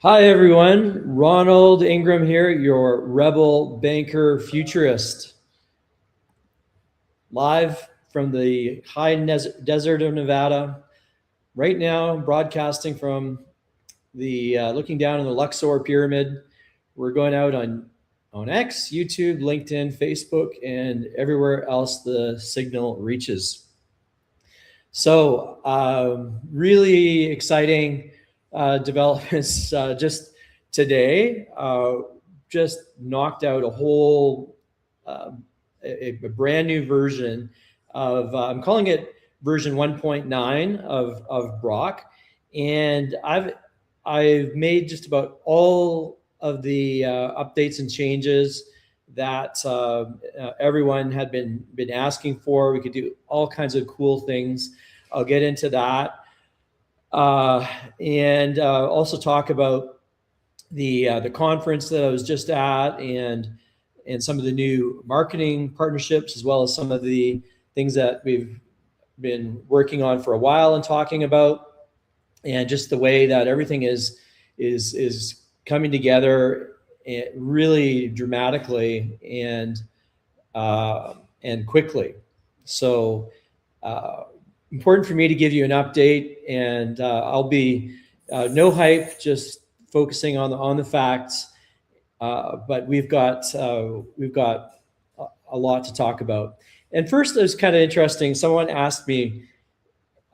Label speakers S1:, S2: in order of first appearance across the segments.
S1: Hi, everyone. Ronald Ingram here, your rebel banker futurist. Live from the high desert of Nevada. Right now, broadcasting from the looking down on the LUXOR pyramid. We're going out on X, YouTube, LinkedIn, Facebook, and everywhere else the signal reaches. So really exciting developments just today. Just knocked out a whole a brand new version of I'm calling it version 1.9 of BROK, and I've made just about all of the updates and changes that everyone had been asking for. We could do all kinds of cool things. I'll get into that, and also talk about the conference that I was just at, and some of the new marketing partnerships, as well as some of the things that we've been working on for a while and talking about, and just the way that everything is coming together really dramatically and quickly. So important for me to give you an update, and I'll be no hype, just focusing on the facts. But we've got a lot to talk about. And first, it was kind of interesting. Someone asked me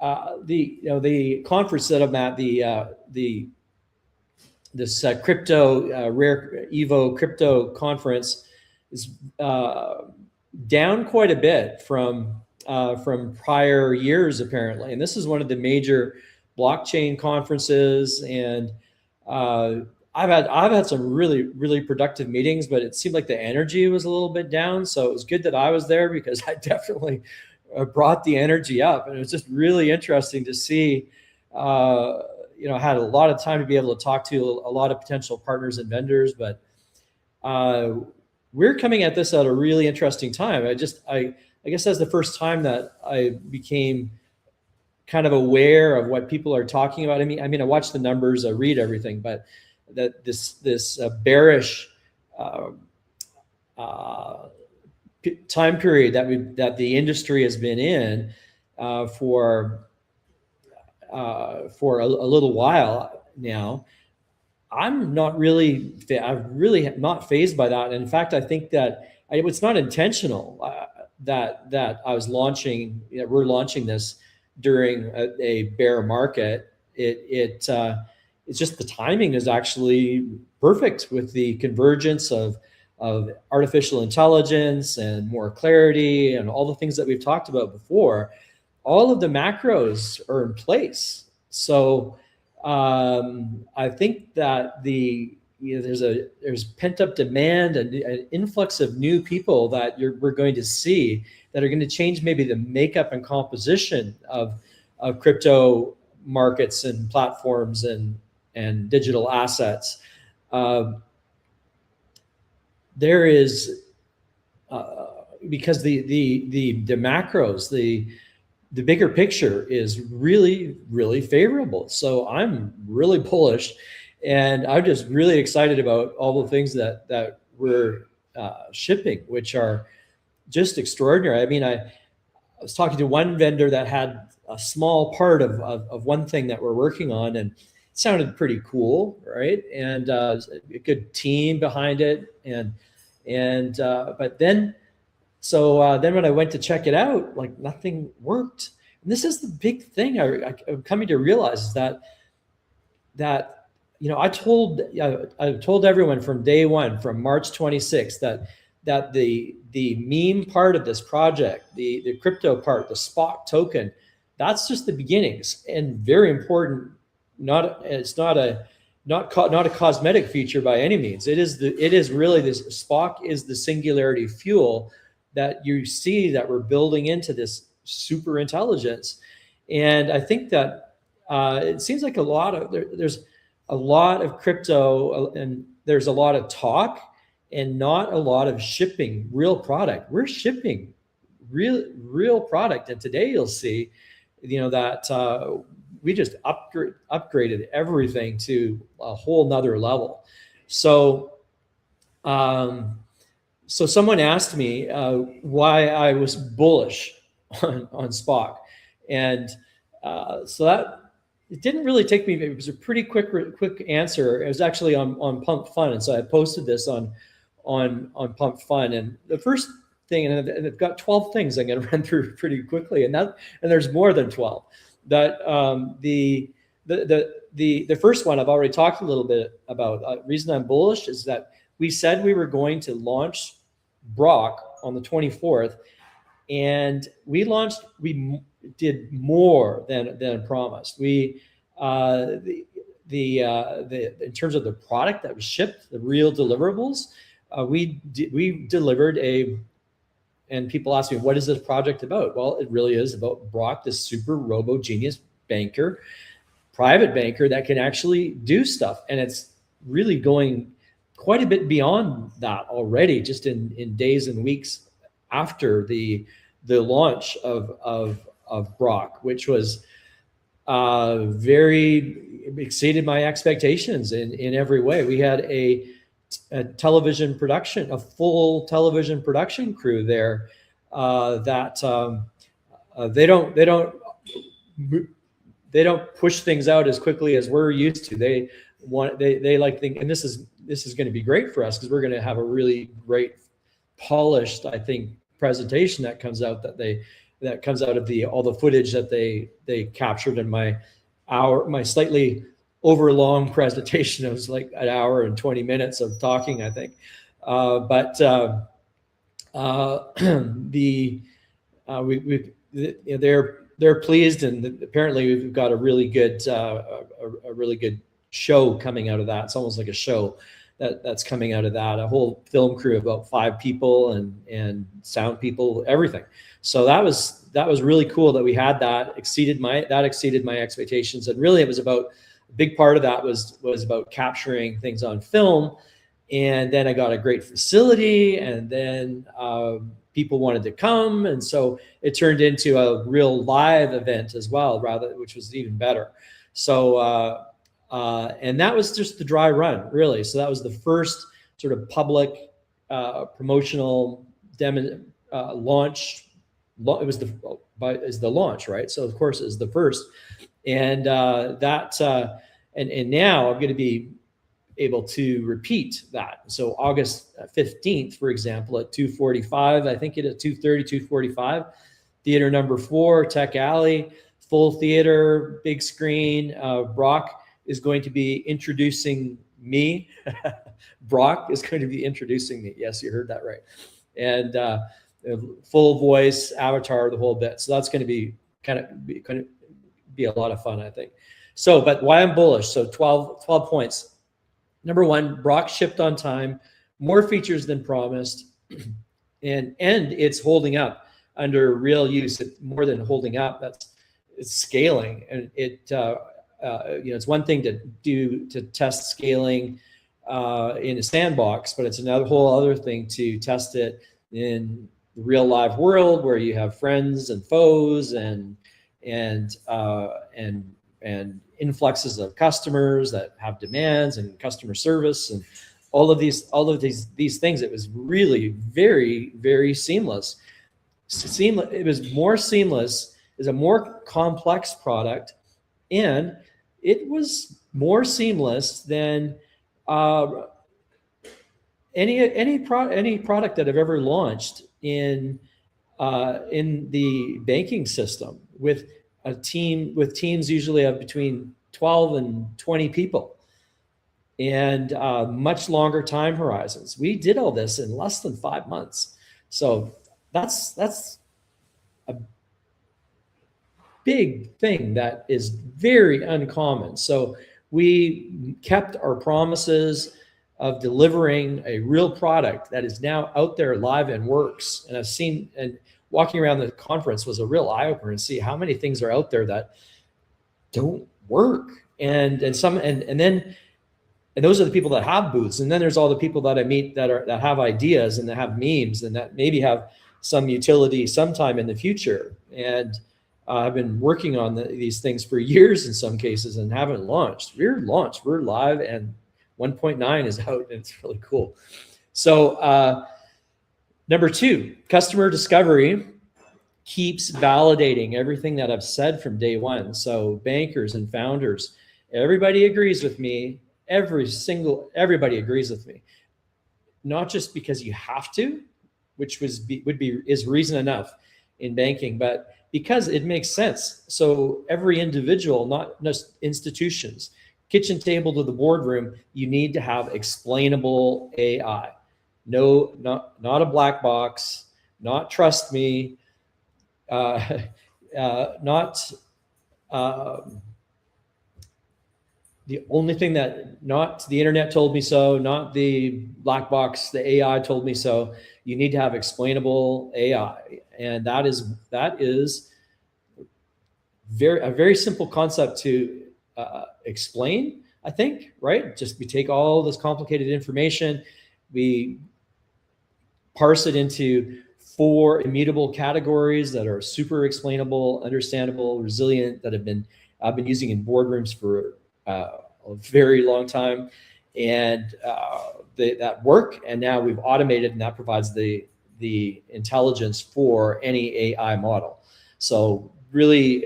S1: the conference that I'm at, this crypto rare Evo crypto conference is down quite a bit from prior years, apparently. And this is one of the major blockchain conferences, and I've had some really productive meetings, but it seemed like the energy was a little bit down. So it was good that I was there, because I definitely brought the energy up, and it was just really interesting to see. I had a lot of time to be able to talk to a lot of potential partners and vendors, but we're coming at this at a really interesting time. I guess that's the first time that I became kind of aware of what people are talking about. I mean, I watch the numbers, I read everything, but that this bearish time period that the industry has been in for a little while now, I'm really not fazed by that. And in fact, I think that it's not intentional that I was launching. We're launching this during a bear market. It's just the timing is actually perfect with the convergence of artificial intelligence and more clarity and all the things that we've talked about before. All of the macros are in place. So I think that there's pent up demand and an influx of new people that we're going to see that are going to change maybe the makeup and composition of crypto markets and platforms and digital assets. There is because the macros, the bigger picture is really favorable. So I'm really bullish, and I'm just really excited about all the things that we're shipping, which are just extraordinary. I mean, I was talking to one vendor that had a small part of one thing that we're working on, and it sounded pretty cool, right? And a good team behind it, but then. So then when I went to check it out, like nothing worked. And this is the big thing I'm coming to realize, is that I told everyone from day one, from March 26th, that the meme part of this project, the crypto part, the SPOCK token, that's just the beginnings, and very important. It's not a cosmetic feature by any means. It is really this SPOCK is the singularity fuel that you see that we're building into this super intelligence. And I think that it seems like there's a lot of crypto, and there's a lot of talk and not a lot of shipping real product. We're shipping real product. And today you'll see, that upgraded everything to a whole nother level. So, so someone asked me why I was bullish on SPOCK, and so that it didn't really take me. It was a pretty quick answer. It was actually on Pump Fun, and so I posted this on Pump Fun. And the first thing, and I've got 12 things I'm going to run through pretty quickly, and there's more than 12. That the first one I've already talked a little bit about. Reason I'm bullish is that we said we were going to launch BROK on the 24th, and we did more than promised. We in terms of the product that was shipped, the real deliverables, we delivered and people ask me, what is this project about? Well, it really is about BROK, this super robo genius banker, private banker that can actually do stuff. And it's really going quite a bit beyond that already, just in days and weeks after the launch of BROK, which was very exceeded my expectations in every way. We had a television production, a full television production crew there that they don't push things out as quickly as we're used to. They like think, and this is going to be great for us because we're going to have a really great polished, I think, presentation that comes out of all the footage that they captured in my slightly overlong presentation. It was like an hour and 20 minutes of talking, I think. They're pleased, and apparently we've got a really good show coming out of that. It's almost like a show that's coming out of that. A whole film crew of about 5 people and sound people, everything. So that was really cool that we had that. Exceeded my expectations, and really it was about a big part of that was about capturing things on film. And then I got a great facility, and then people wanted to come, and so it turned into a real live event as well, which was even better. So and that was just the dry run, really. So that was the first sort of public promotional launch. It was the launch, right? So of course it's the first, and and now I'm going to be able to repeat that. So August 15th, for example, at 2:45, I think it at 2:30, 2:45, theater number 4, Tech Alley, full theater, big screen. BROK is going to be introducing me. BROK is going to be introducing me. Yes, you heard that right. And full voice, avatar, the whole bit. So that's going to be kind of be a lot of fun, I think. So, but why I'm bullish? So 12 points. Number 1, BROK shipped on time, more features than promised, and it's holding up under real use. It's more than holding up. It's scaling, and it's one thing to test scaling in a sandbox, but it's another whole other thing to test it in the real live world where you have friends and foes and influxes of customers that have demands and customer service and all of these things. It was really very, very seamless. It was more seamless. It's a more complex product, and it was more seamless than any product that I've ever launched in the banking system with teams usually of between 12 and 20 people and much longer time horizons. We did all this in less than 5 months. So that's a big thing that is very uncommon. So we kept our promises of delivering a real product that is now out there live and works. And I've seen, and walking around the conference was a real eye-opener and see how many things are out there that don't work. And those are the people that have booths. And then there's all the people that I meet that have ideas and that have memes and that maybe have some utility sometime in the future. And I've been working on these things for years in some cases and haven't launched. We're launched, we're live, and 1.9 is out, and it's really cool. So number 2, customer discovery keeps validating everything that I've said from day one. So bankers and founders, everybody agrees with me. Everybody agrees with me. Not just because you have to, which is reason enough in banking, but because it makes sense. So every individual, not just institutions, kitchen table to the boardroom, you need to have explainable AI. No, not a black box, not trust me, not the only thing that, not the internet told me so, not the black box, the AI told me so. You need to have explainable AI, and that is a very simple concept to explain, I think, right? Just we take all this complicated information, we parse it into 4 immutable categories that are super explainable, understandable, resilient, that I've been using in boardrooms for a very long time, and that work. And now we've automated, and that provides the intelligence for any AI model. So really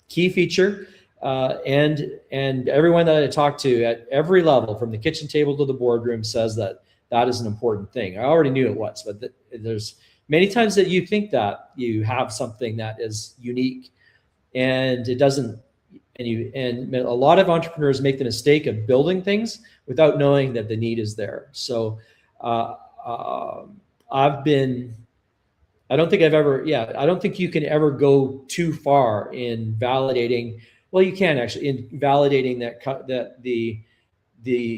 S1: key feature, and everyone that I talk to at every level, from the kitchen table to the boardroom, says that is an important thing. I already knew it was, but there's many times that you think that you have something that is unique, and it doesn't. And a lot of entrepreneurs make the mistake of building things without knowing that the need is there. So I don't think you can ever go too far in validating. Well, you can actually, in validating that the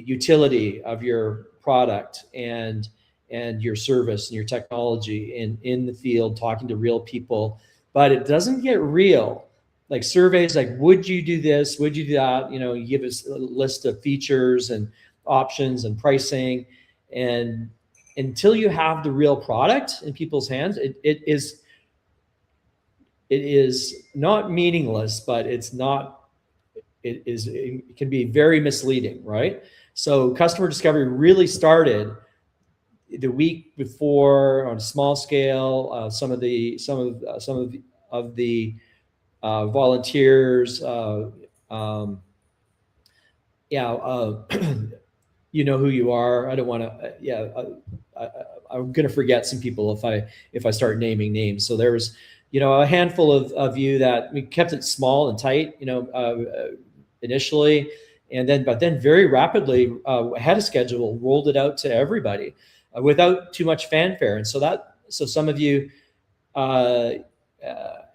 S1: utility of your product and your service and your technology in the field, talking to real people. But it doesn't get real. Like surveys, like, would you do this? Would you do that? You give us a list of features and options and pricing, and until you have the real product in people's hands, it is not meaningless, but it can be very misleading, right? So customer discovery really started the week before on a small scale. Some of the volunteers, you know who you are. I don't want to. I'm going to forget some people if I start naming names. So there was, a handful of you that we kept it small and tight, initially, but then very rapidly, ahead of schedule, rolled it out to everybody without too much fanfare. And so some of you,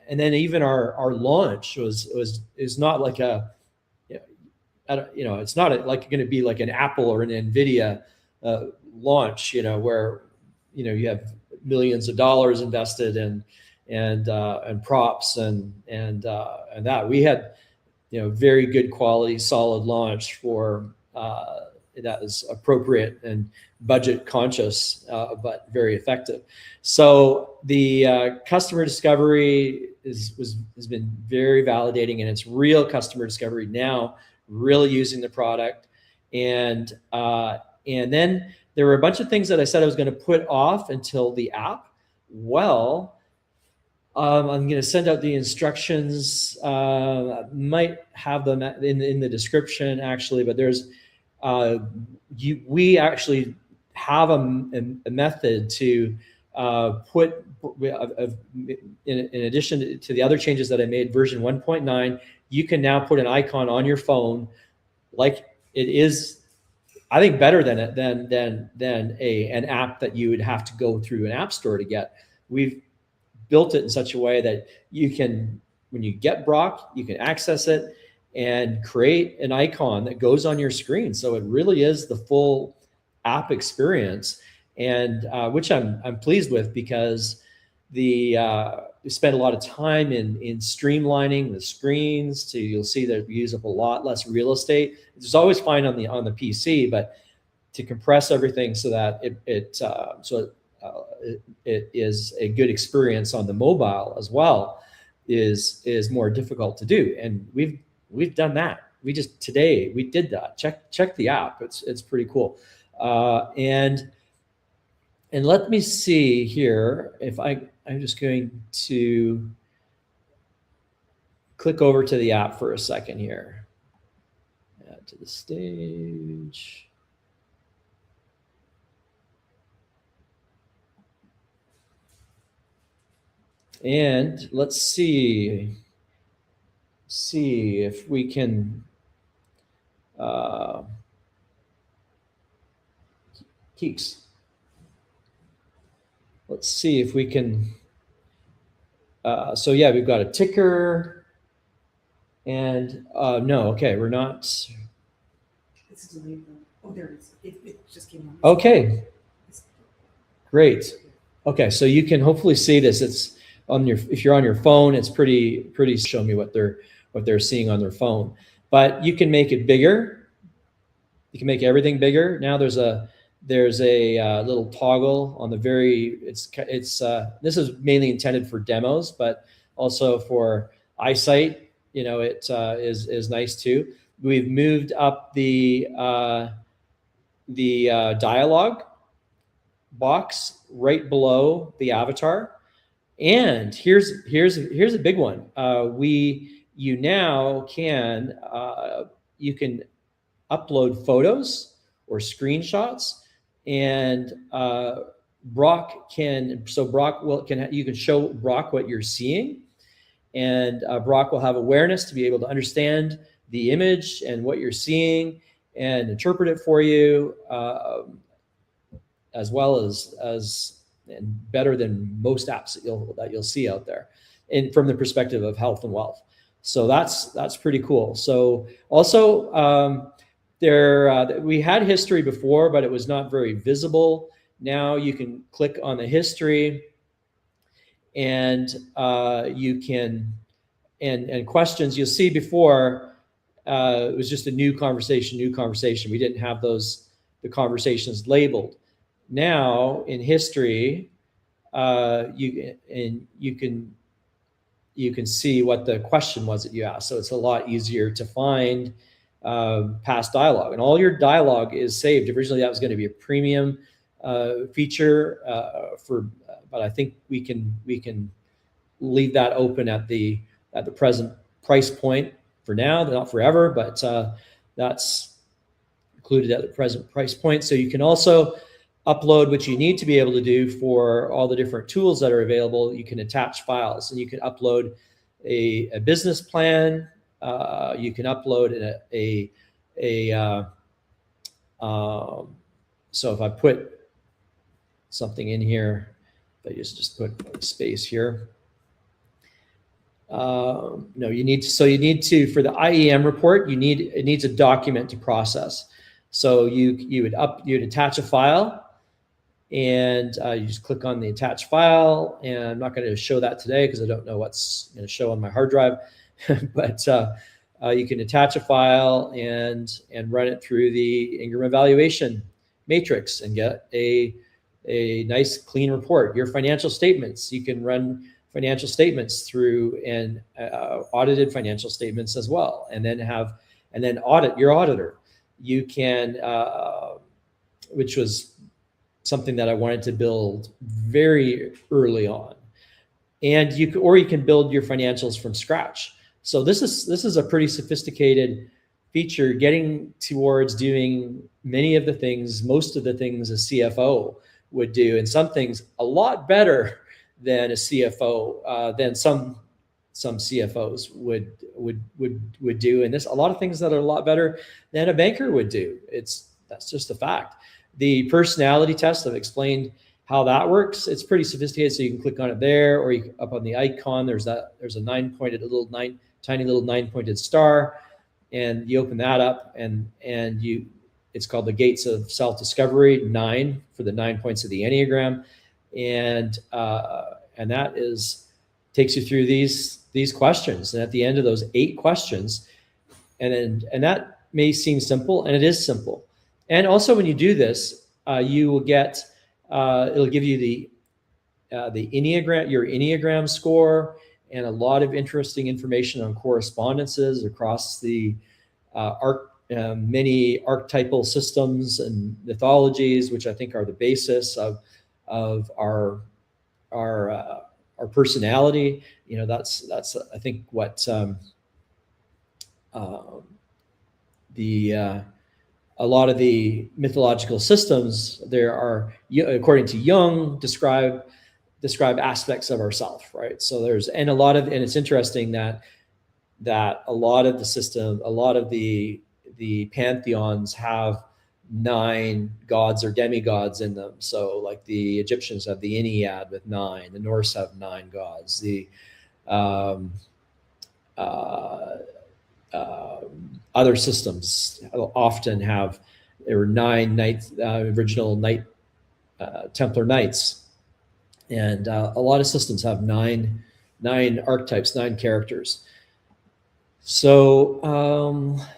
S1: and then even our launch is not like it's not like going to be like an Apple or an NVIDIA launch, where you have millions of dollars invested and props and that. We had very good quality, solid launch for that is appropriate and budget conscious, but very effective. So the customer discovery has been very validating, and it's real customer discovery now, really using the product. And then there were a bunch of things that I said I was going to put off until the app. Well, I'm going to send out the instructions. Might have them in the description, actually, but there's we actually have a method to put, in addition to the other changes that I made, version 1.9, you can now put an icon on your phone, like it is, I think, better than an app that you would have to go through an app store to get. We've built it in such a way that you can, when you get BROK, you can access it and create an icon that goes on your screen. So it really is the full app experience, and which I'm pleased with, because we spent a lot of time in streamlining the screens. You'll see that we use up a lot less real estate. It's always fine on the PC, but to compress everything so that it is a good experience on the mobile as well. is more difficult to do. And we've done that. We just today we did that. Check the app. It's pretty cool. And let me see here if I'm just going to click over to the app for a second here. Add to the stage. And let's see if we can Keeks. Let's see if we can. So yeah, we've got a ticker, and no, okay, we're not.
S2: It's delayed. Oh, there it is. It just came on.
S1: Okay, great. Okay, so you can hopefully see this. It's on your, if you're on your phone, it's pretty show me what they're seeing on their phone. But you can make it bigger. You can make everything bigger. Now there's a little toggle on the very, it's this is mainly intended for demos, but also for eyesight, you know, it is nice too. We've moved up the dialogue box right below the avatar. And here's a big one. You now can you can upload photos or screenshots, and BROK can, so BROK you can show BROK what you're seeing, and BROK will have awareness to be able to understand the image and what you're seeing and interpret it for you, as well as and better than most apps that you'll see out there, and from the perspective of health and wealth. So that's pretty cool. So also we had history before, but it was not very visible. Now you can click on the history, and you can and questions. You'll see before it was just a new conversation. We didn't have the conversations labeled. Now in history, you can see what the question was that you asked. So it's a lot easier to find past dialogue, and all your dialogue is saved. Originally, that was going to be a premium feature but I think we can leave that open at the present price point for now, not forever, but that's included at the present price point. So you can also upload what you need to be able to do for all the different tools that are available. You can attach files, and you can upload a business plan. You can upload so if I put something in here, if I just put space here. No, you need to for the IEM report, it needs a document to process. So you would attach a file, and you just click on the attached file. And I'm not going to show that today because I don't know what's going to show on my hard drive, but you can attach a file and run it through the Ingram evaluation matrix and get a nice clean report. Your financial statements, you can run financial statements through, and audited financial statements as well, and then audit your auditor. You can, which was something that I wanted to build very early on, and you can build your financials from scratch. So this is a pretty sophisticated feature, getting towards doing most of the things a CFO would do, and some things a lot better than a CFO, than some CFOs would do, and a lot of things that are a lot better than a banker would do. That's just a fact. The personality test, I've explained how that works. It's pretty sophisticated, so you can click on it there, or up on the icon. There's a tiny little nine-pointed star, and you open that up, and it's called the Gates of Self-Discovery 9 for the 9 points of the Enneagram, and that takes you through these questions. And at the end of those 8 questions, and that may seem simple, and it is simple. And also, when you do this, you will get it'll give you the Enneagram, your Enneagram score, and a lot of interesting information on correspondences across the many archetypal systems and mythologies, which I think are the basis of our personality. You know, that's I think what a lot of the mythological systems there are, according to Jung, describe aspects of ourself, right? So there's, and it's interesting that a lot of the system, a lot of the pantheons have 9 gods or demigods in them. So like the Egyptians have the Ennead with 9, the Norse have 9 gods, the other systems often have, there were 9 knights, original knight, Templar knights, and a lot of systems have 9 archetypes, 9 characters. So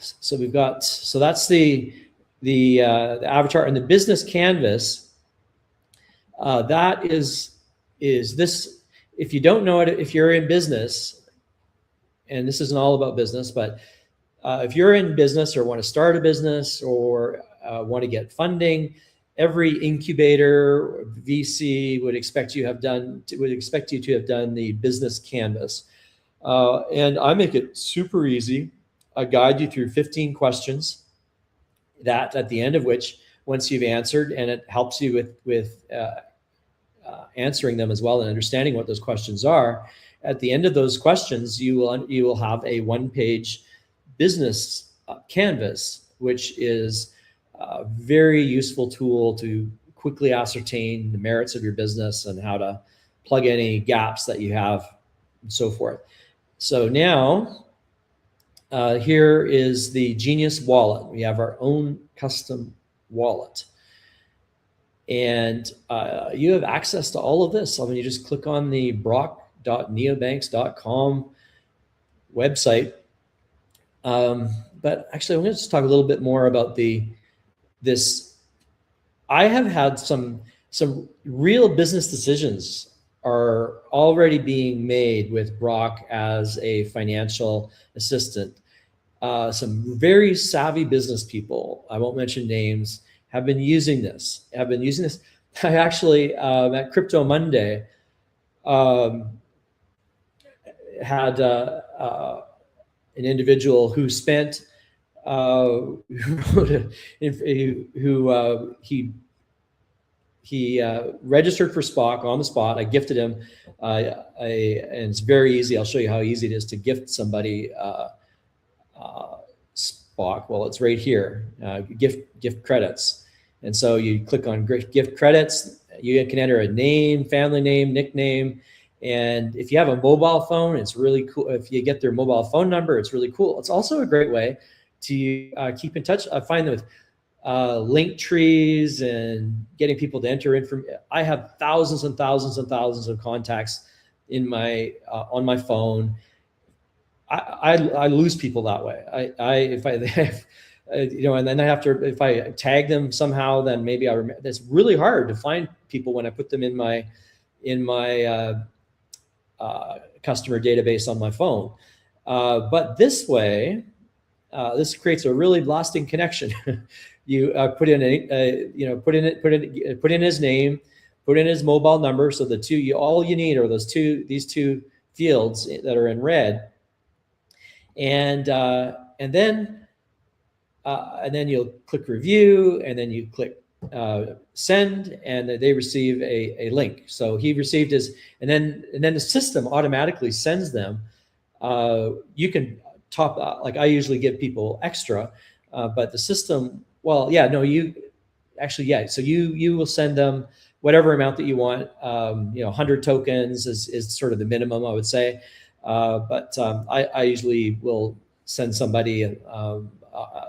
S1: so we've got, so that's the avatar, and the business canvas. That is this. If you don't know it, if you're in business, and this isn't all about business, but if you're in business or want to start a business or want to get funding, every incubator or VC would expect you to have done the business canvas. And I make it super easy. I guide you through 15 questions that at the end of which, once you've answered, and it helps you with answering them as well and understanding what those questions are. At the end of those questions, you will have a 1-page business canvas, which is a very useful tool to quickly ascertain the merits of your business and how to plug any gaps that you have and so forth. So now, here is the Genius wallet. We have our own custom wallet. And you have access to all of this. So when you just click on the BROK.neobanks.com website. But actually, I'm going to just talk a little bit more about this. I have had some real business decisions are already being made with BROK as a financial assistant. Some very savvy business people, I won't mention names, have been using this. I actually, at Crypto Monday, had an individual who spent, he registered for SPOCK on the spot. I gifted him, and it's very easy. I'll show you how easy it is to gift somebody SPOCK. Well, it's right here, gift credits. And so you click on gift credits. You can enter a name, family name, nickname. And if you have a mobile phone, it's really cool. If you get their mobile phone number, it's really cool. It's also a great way to keep in touch. I find that with link trees and getting people to enter information. I have thousands and thousands and thousands of contacts in my on my phone. I lose people that way. You know, and then I have to, if I tag them somehow, then maybe I remember. It's really hard to find people when I put them in my customer database on my phone. But this way, this creates a really lasting connection. You put in his name, put in his mobile number. So all you need are these two fields that are in red, and then you'll click review, and then you click send, and they receive a link. So he received his, and then the system automatically sends them. You can top, like I usually give people extra, but the system, well, yeah, no, you actually, yeah. So you will send them whatever amount that you want. 100 tokens is sort of the minimum, I would say. But I usually will send somebody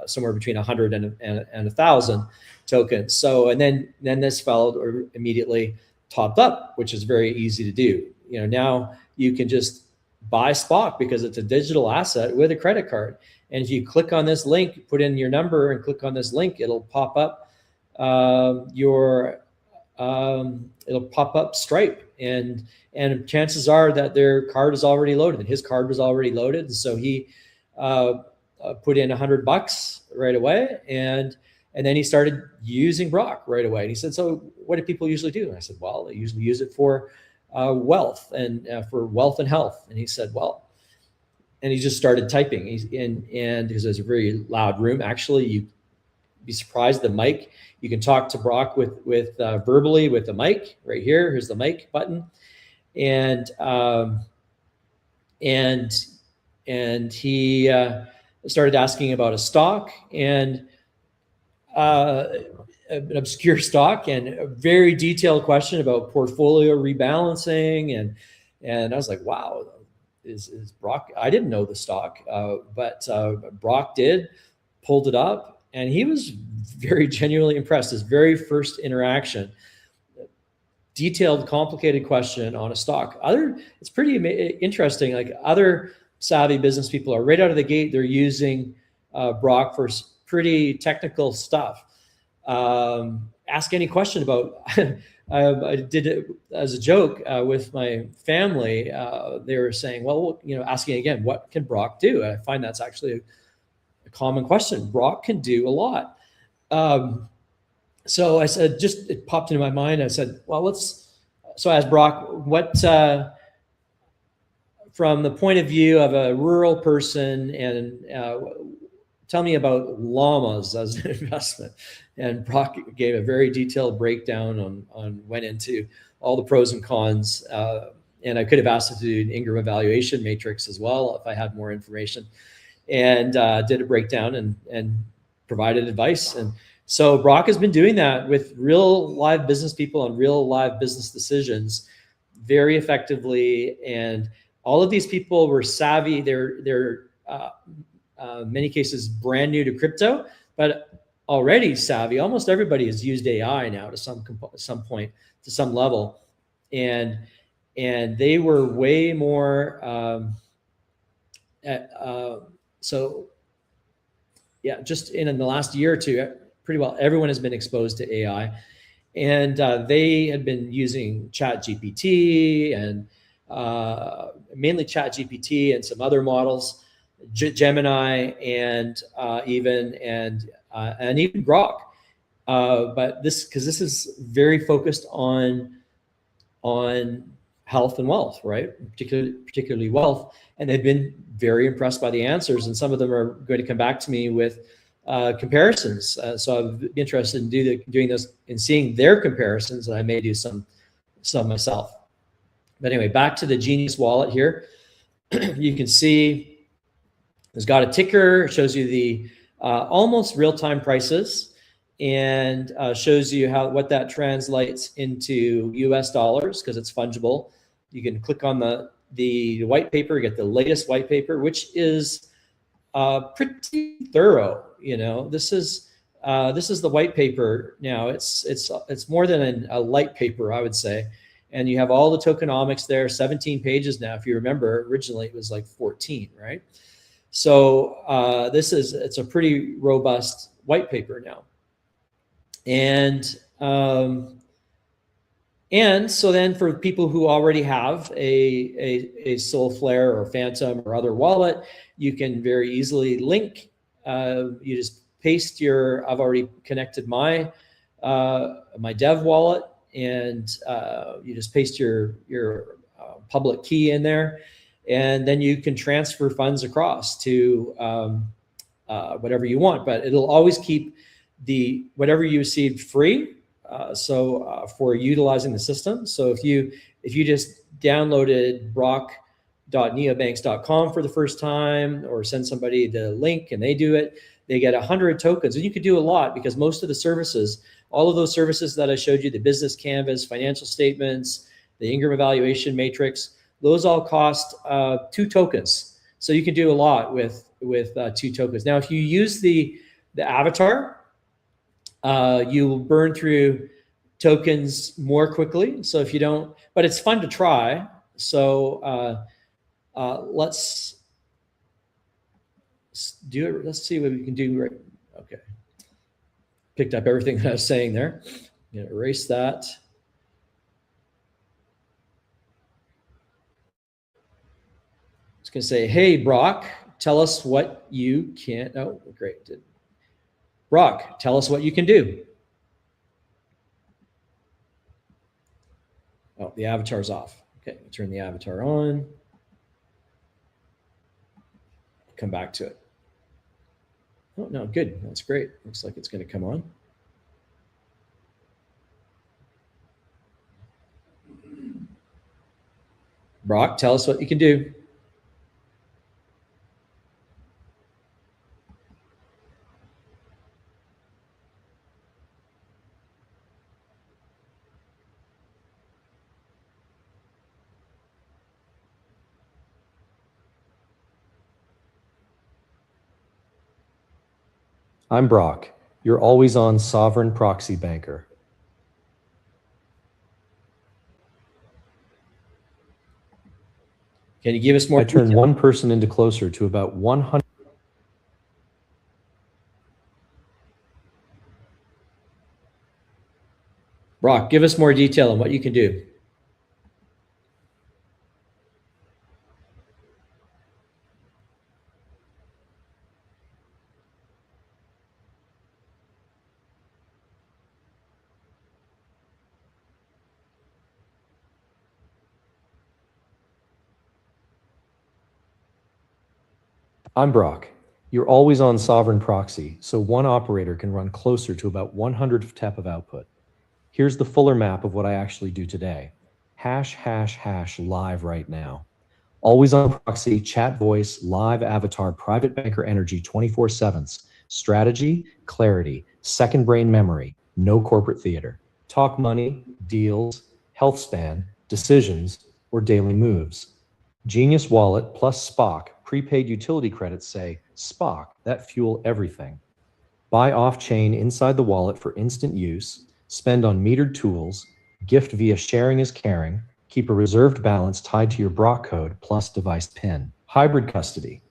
S1: somewhere between 100 and 1,000 tokens. So, and then this followed or immediately topped up, which is very easy to do. Now you can just buy SPOCK because it's a digital asset with a credit card. And if you click on this link, put in your number and click on this link, it'll pop up your it'll pop up Stripe, and chances are that their card is already loaded, and his card was already loaded. And so he put in $100 right away, and then he started using BROK right away. And he said, "So what do people usually do?" And I said, "Well, they usually use it for wealth and health." And he said, "Well," and he just started typing. And because there's a very loud room, actually, you'd be surprised. The mic, you can talk to BROK with verbally with the mic right here. Here's the mic button, and he started asking about a stock, and an obscure stock, and a very detailed question about portfolio rebalancing, and I was like, wow, is BROK? I didn't know the stock, but BROK did, pulled it up, and he was very genuinely impressed. His very first interaction, detailed, complicated question on a stock. It's pretty interesting. Like, other savvy business people are right out of the gate, they're using BROK for pretty technical stuff. Ask any question about. I did it as a joke with my family. They were saying, "Well, asking again, what can BROK do?" And I find that's actually a common question. BROK can do a lot. So I said, it popped into my mind. I said, "Well, so as BROK, what from the point of view of a rural person, and tell me about llamas as an investment." And BROK gave a very detailed breakdown went into all the pros and cons. And I could have asked it to do an Ingram evaluation matrix as well if I had more information, and did a breakdown and provided advice. And so BROK has been doing that with real live business people on real live business decisions very effectively. And all of these people were savvy. They're many cases brand new to crypto, but already savvy. Almost everybody has used AI now to some point, to some level, and they were way more. So yeah, just in the last year or two, pretty well everyone has been exposed to AI, and they had been using ChatGPT and mainly ChatGPT and some other models, Gemini, and even BROK. But this is very focused on health and wealth, right? Particularly wealth, and they've been very impressed by the answers. And some of them are going to come back to me with comparisons. So I'm interested in doing this and seeing their comparisons, and I may do some myself. But anyway, back to the Genius wallet here. You can see it's got a ticker, shows you the almost real-time prices, and shows you what that translates into US dollars, because it's fungible. You can click on the white paper, get the latest white paper, which is pretty thorough. This is the white paper now. It's more than a light paper, I would say. And you have all the tokenomics there, 17 pages now. If you remember, originally it was like 14, right? So it's a pretty robust white paper now. And so then for people who already have a Soulflare or Phantom or other wallet, you can very easily link. You just paste I've already connected my dev wallet, and you just paste your public key in there, and then you can transfer funds across to whatever you want. But it'll always keep whatever you received free. For utilizing the system. So if you just downloaded brok.neobanks.com for the first time, or send somebody the link and they do it, they get 100 tokens. And you could do a lot, because most of the services, all of those services that I showed you, the business canvas, financial statements, the Ingram evaluation matrix, those all cost 2 tokens. So you can do a lot with 2 tokens. Now, if you use the avatar, you will burn through tokens more quickly. So if you don't, but it's fun to try. So let's do it. Let's see what we can do. Okay. Picked up everything that I was saying there. I'm gonna erase that. It's going to say, hey, Brock, tell us what you can. Oh, great. Brock, tell us what you can do. Oh, the avatar's off. Okay, turn the avatar on. Come back to it. Oh, no, good. That's great. Looks like it's going to come on. Brock, tell us what you can do.
S3: I'm Brock, your always-on sovereign proxy banker.
S1: Can you give us more?
S3: I turn one person into closer to about 100.
S1: Brock, give us more detail on what you can do.
S3: I'm Brock, your always-on sovereign proxy, so one operator can run closer to about 100 TEP of output. Here's the fuller map of what I actually do today. Hash, hash, hash live right now. Always-on proxy, chat voice, live avatar, private banker energy 24/7. Strategy, clarity, second brain memory, no corporate theater. Talk money, deals, health span, decisions, or daily moves. Genius Wallet plus Spock prepaid utility credits say, Spock, that fuel everything. Buy off-chain inside the wallet for instant use, spend on metered tools, gift via sharing is caring, keep a reserved balance tied to your BROK code plus device PIN. Hybrid custody.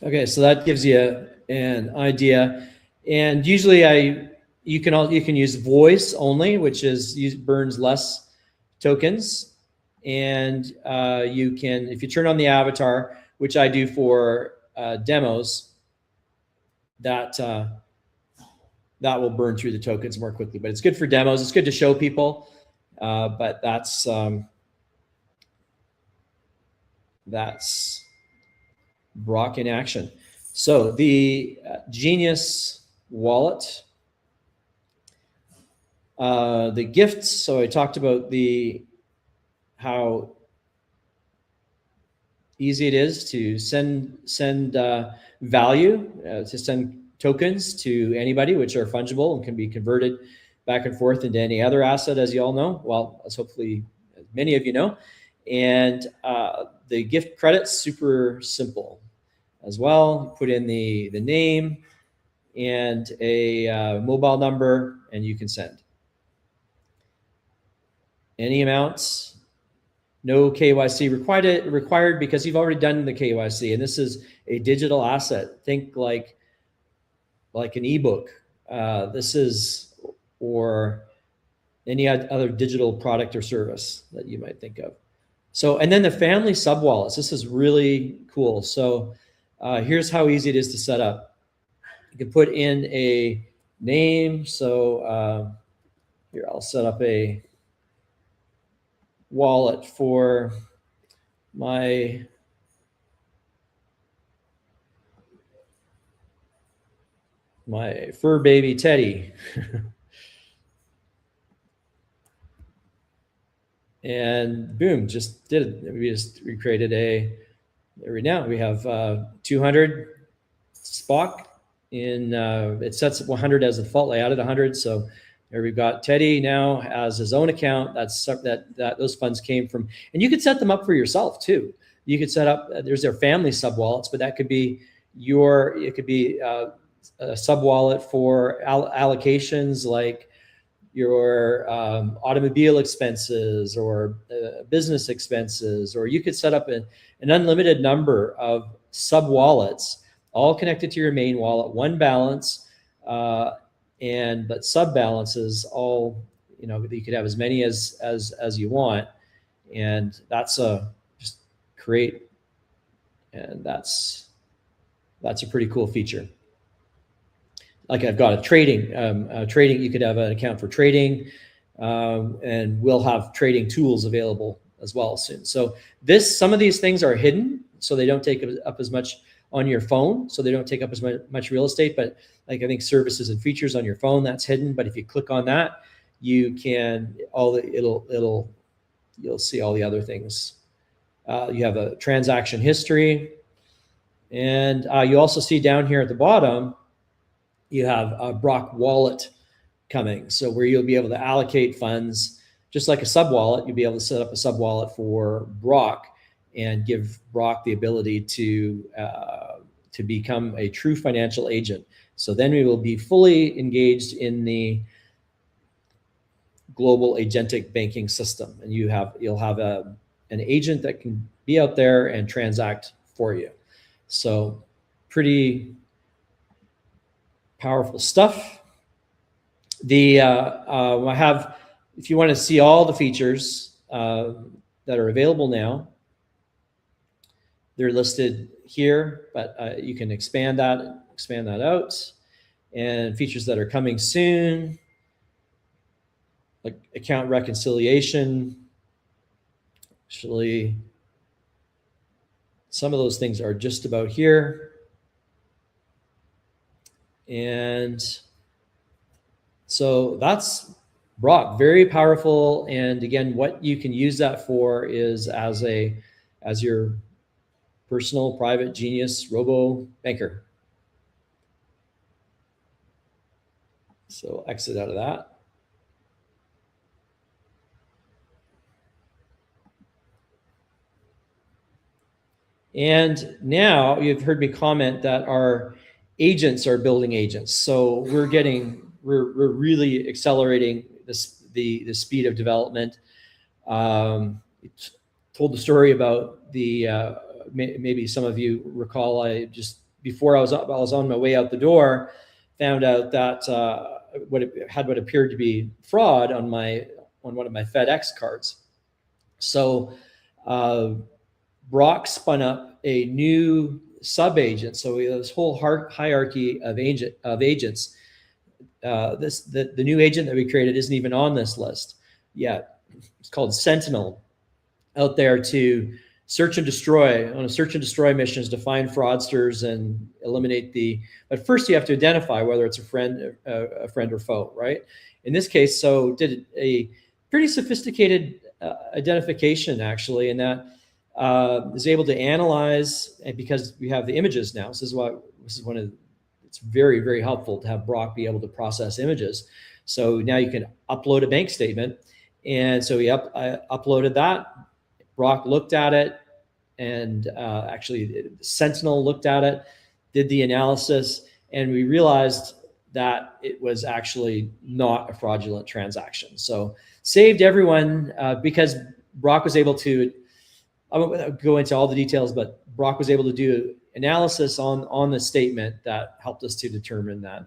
S1: Okay, so that gives you an idea. And usually you can use voice only, which burns less tokens. And you can, if you turn on the avatar, which I do for demos, that will burn through the tokens more quickly. But it's good for demos. It's good to show people. But that's BROK in action. So the Genius wallet, the gifts. So I talked about how easy it is to send value, to send tokens to anybody, which are fungible and can be converted back and forth into any other asset, as you all know. Well, as hopefully many of you know. And the gift credits, super simple as well. Put in the name and a mobile number, and you can send. Any amounts, no KYC required because you've already done the KYC, and this is a digital asset. Think like an ebook. This is, or any other digital product or service that you might think of. So, and then the family sub wallets. This is really cool. So here's how easy it is to set up. You can put in a name. So here, I'll set up a wallet for my fur baby Teddy. And boom, just did it. We just recreated there now we have 200 Spock in, it sets 100 as the default layout at 100. So there we've got Teddy now has his own account. That those funds came from, and you could set them up for yourself too. You could set up, there's their family sub wallets, but that could be it could be a sub wallet for allocations like your automobile expenses or business expenses, or you could set up an unlimited number of sub wallets, all connected to your main wallet, one balance, but sub balances, all, you could have as many as you want, and that's just create, and that's a pretty cool feature. Like I've got a trading, you could have an account for trading, and we'll have trading tools available as well soon. So some of these things are hidden, so they don't take up as much on your phone, so they don't take up as much real estate. But like I think services and features on your phone, that's hidden. But if you click on that, you can you'll see all the other things. You have a transaction history, and you also see down here at the bottom, you have a BROK wallet coming. So where you'll be able to allocate funds, just like a sub wallet, you'll be able to set up a sub wallet for BROK and give BROK the ability to become a true financial agent. So then we will be fully engaged in the global agentic banking system, and you'll have an agent that can be out there and transact for you. So pretty powerful stuff. I have, if you want to see all the features that are available now, they're listed here, but you can expand that out, and features that are coming soon, like account reconciliation. Actually, some of those things are just about here. And so that's BROK, very powerful. And again, what you can use that for is as your personal private genius robo banker. So exit out of that. And now you've heard me comment that our agents are building agents. So we're really accelerating the speed of development. Told the story about the maybe some of you recall, I just before I was on my way out the door, found out that what appeared to be fraud on one of my FedEx cards. So BROK spun up a new sub-agent. So we have this whole hierarchy of agents. The new agent that we created isn't even on this list yet. It's called Sentinel, out there to search and destroy, on a search and destroy missions to find fraudsters and eliminate but first you have to identify whether it's a friend or foe, right? In this case, so did a pretty sophisticated identification actually, in that is able to analyze, and because we have the images now, it's very, very helpful to have BROK be able to process images. So now you can upload a bank statement. And so I uploaded that. BROK looked at it, and actually Sentinel looked at it, did the analysis, and we realized that it was actually not a fraudulent transaction. So saved everyone because BROK was able to, I won't go into all the details, but BROK was able to do analysis on the statement that helped us to determine that,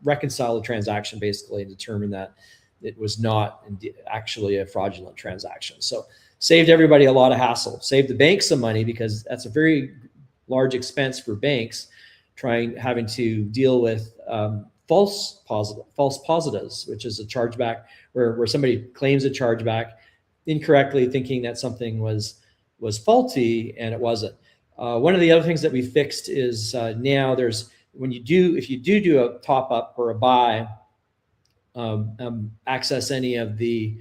S1: reconcile the transaction basically, and determine that it was not actually a fraudulent transaction. So saved everybody a lot of hassle, saved the bank some money, because that's a very large expense for banks, having to deal with false positives, which is a chargeback where somebody claims a chargeback incorrectly, thinking that something was faulty and it wasn't. One of the other things that we fixed is now if you do a top up or a buy, access any of the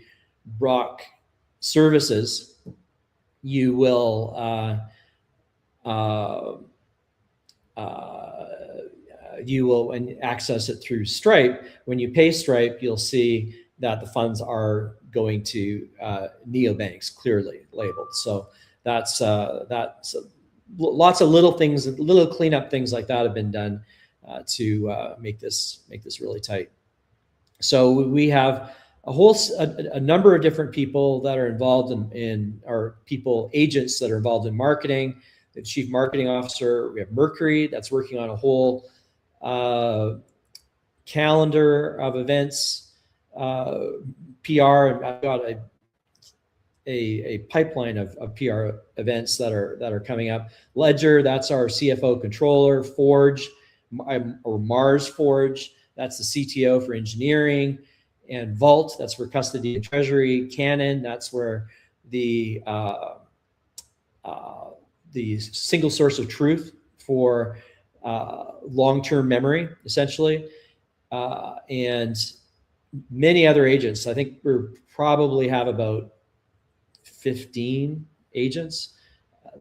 S1: BROK services, you will access it through Stripe. When you pay Stripe, you'll see that the funds are going to neobanks, clearly labeled. So that's lots of little things, little cleanup things like that have been done to make this really tight. So we have a number of different people that are involved in agents that are involved in marketing. The chief marketing officer, we have Mercury that's working on a whole calendar of events, PR. And I've got a pipeline of PR events that are coming up. Ledger, that's our CFO controller. Forge, or Mars Forge, that's the CTO for engineering. And Vault, that's for custody and treasury. Canon, that's where the single source of truth for long-term memory, essentially, and many other agents. I think we probably have about 15 agents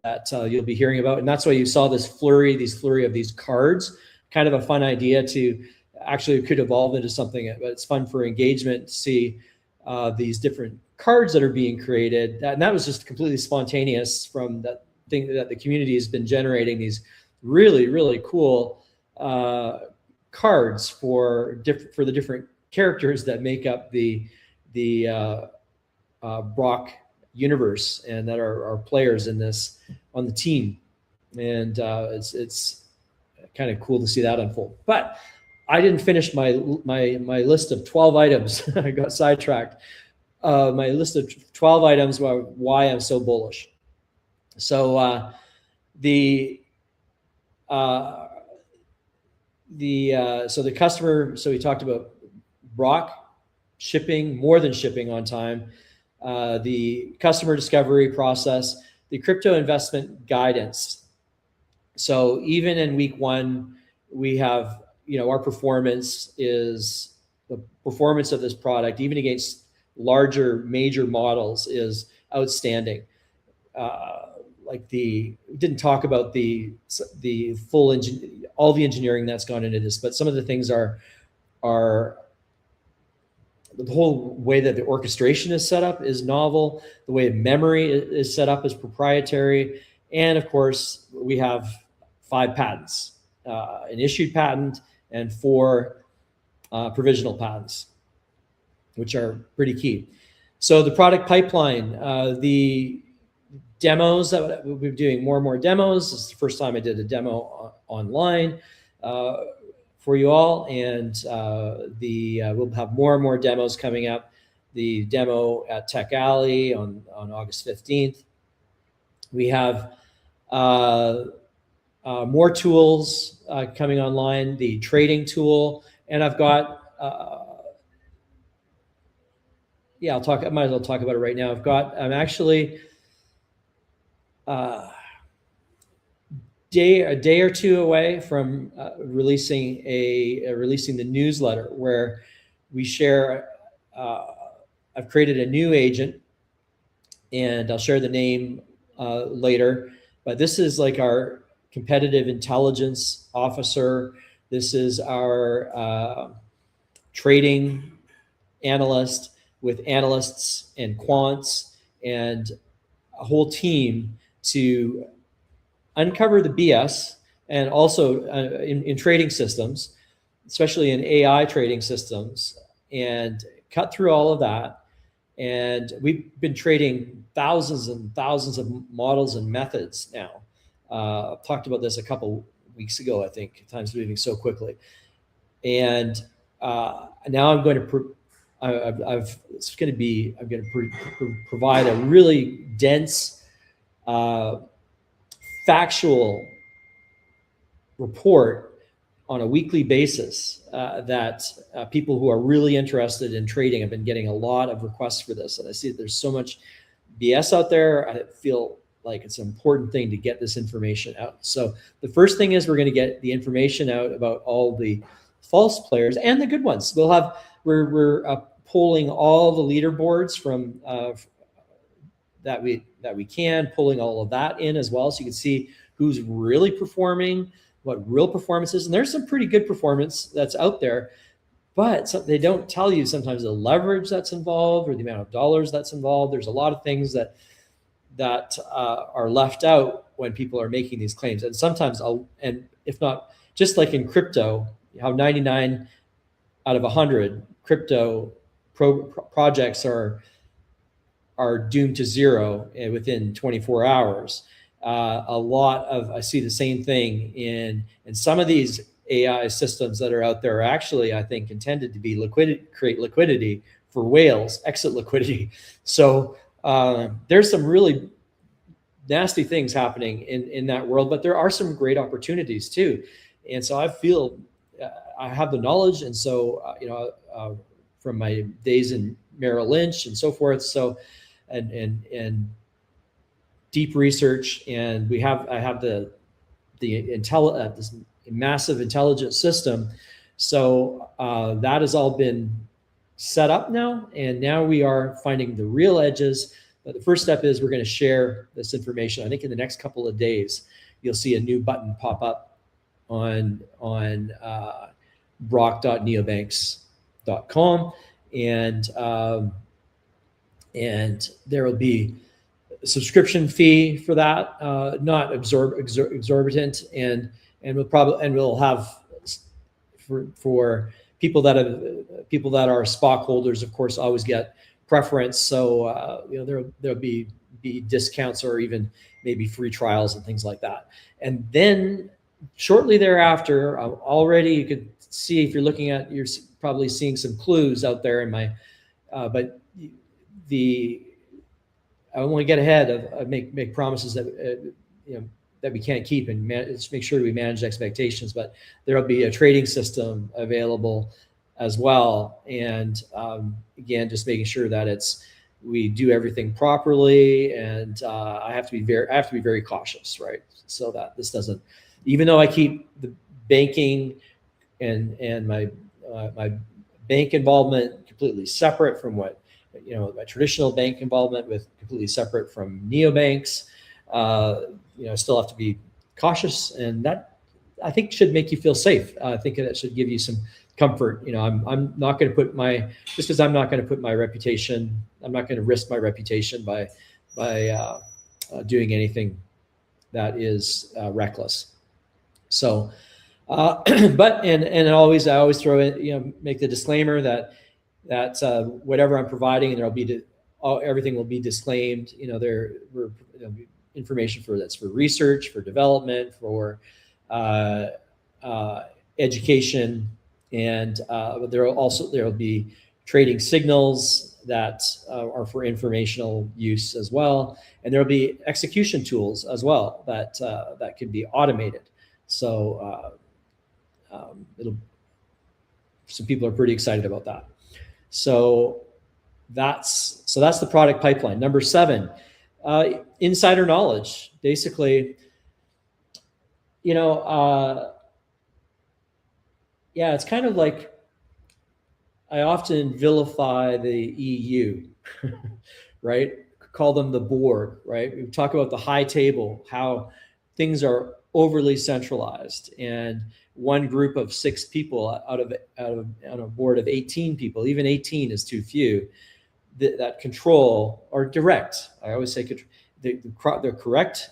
S1: that you'll be hearing about, and that's why you saw this flurry of these cards. Kind of a fun idea to actually could evolve into something, but it's fun for engagement to see these different cards that are being created. And that was just completely spontaneous from that thing that the community has been generating, these really, really cool cards for the different characters that make up the BROK universe and that are players in this on the team. And it's kind of cool to see that unfold. But I didn't finish my list of 12 items. I got sidetracked. My list of 12 items why I'm so bullish. So the customer. So we talked about BROK shipping, more than shipping on time. The customer discovery process, the crypto investment guidance. So even in week one, we have, our performance is the performance of this product, even against larger major models, is outstanding. We didn't talk about the full all the engineering that's gone into this, but some of the things are the whole way that the orchestration is set up is novel. The way memory is set up is proprietary. And of course, we have 5 patents, an issued patent and 4 provisional patents, which are pretty key. So the product pipeline, the demos that we'll be doing more and more demos. This is the first time I did a demo online for you all, and we'll have more and more demos coming up. The demo at Tech Alley on August 15th. We have more tools coming online, the trading tool, and I've got I might as well talk about it right now. I'm actually a day or two away from releasing the newsletter where we share. I've created a new agent, and I'll share the name later. But this is like our competitive intelligence officer. This is our trading analyst with analysts and quants and a whole team to uncover the BS, and also in trading systems, especially in AI trading systems, and cut through all of that. And we've been trading thousands and thousands of models and methods now. I've talked about this a couple weeks ago, I think. Time's moving so quickly. And now I'm going to provide a really dense, factual report on a weekly basis that people who are really interested in trading have been getting a lot of requests for this. And I see that there's so much BS out there. I feel like it's an important thing to get this information out. So the first thing is we're going to get the information out about all the false players and the good ones. We're pulling all the leaderboards from that we can, pulling all of that in as well, so you can see who's really performing, what real performance is. And there's some pretty good performance that's out there, but they don't tell you sometimes the leverage that's involved or the amount of dollars that's involved. There's a lot of things that are left out when people are making these claims. And sometimes and if not, just like in crypto, how 99 out of 100 crypto projects are doomed to zero within 24 hours. I see the same thing in some of these AI systems that are out there are actually, I think, intended to be create liquidity for whales, exit liquidity. So there's some really nasty things happening in that world, but there are some great opportunities too. And so I feel I have the knowledge, and so from my days in Merrill Lynch and so forth, so and deep research, and I have this massive intelligence system. So that has all been set up now, and now we are finding the real edges. But the first step is we're going to share this information. I think in the next couple of days, you'll see a new button pop up on BROK.neobanks.com, and there will be a subscription fee for that, not exorbitant, and we'll have for people that are SPOC holders, of course, always get preference. So there'll be discounts or even maybe free trials and things like that. And then shortly thereafter, already you could see, if you're looking at, you're probably seeing some clues out there in my, but I don't want to get ahead of make promises that that we can't keep, and just make sure we manage expectations. But there will be a trading system available as well, and again, just making sure that we do everything properly. And I have to be very cautious, right? So that this doesn't, even though I keep the banking and my bank involvement completely separate from what my traditional bank involvement, with completely separate from neobanks. I still have to be cautious, and that I think should make you feel safe. I think that should give you some comfort. I'm not going to put just because I'm not going to put my reputation, I'm not going to risk my reputation by doing anything that is reckless. So, but I always throw in, make the disclaimer that whatever I'm providing, and everything will be disclaimed. There'll be information that's for research, for development, for education, and there will be trading signals that are for informational use as well, and there will be execution tools as well that can be automated. So some people are pretty excited about that. So that's the product pipeline. Number 7, insider knowledge. Basically, it's kind of like, I often vilify the EU, right? Call them the board, right? We talk about the high table, how things are overly centralized, and one group of 6 people out of a board of 18 people, even 18 is too few, that control or direct. I always say the correct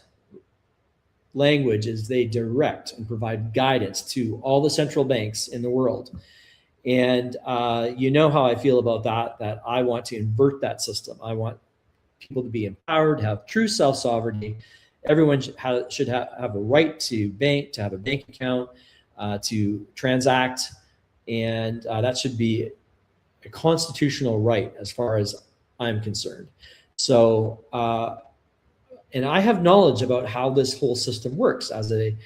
S1: language is they direct and provide guidance to all the central banks in the world. And how I feel about that I want to invert that system. I want people to be empowered, have true self-sovereignty. Everyone should have a right to have a bank account, to transact, and that should be a constitutional right as far as I'm concerned. So, and I have knowledge about how this whole system works as a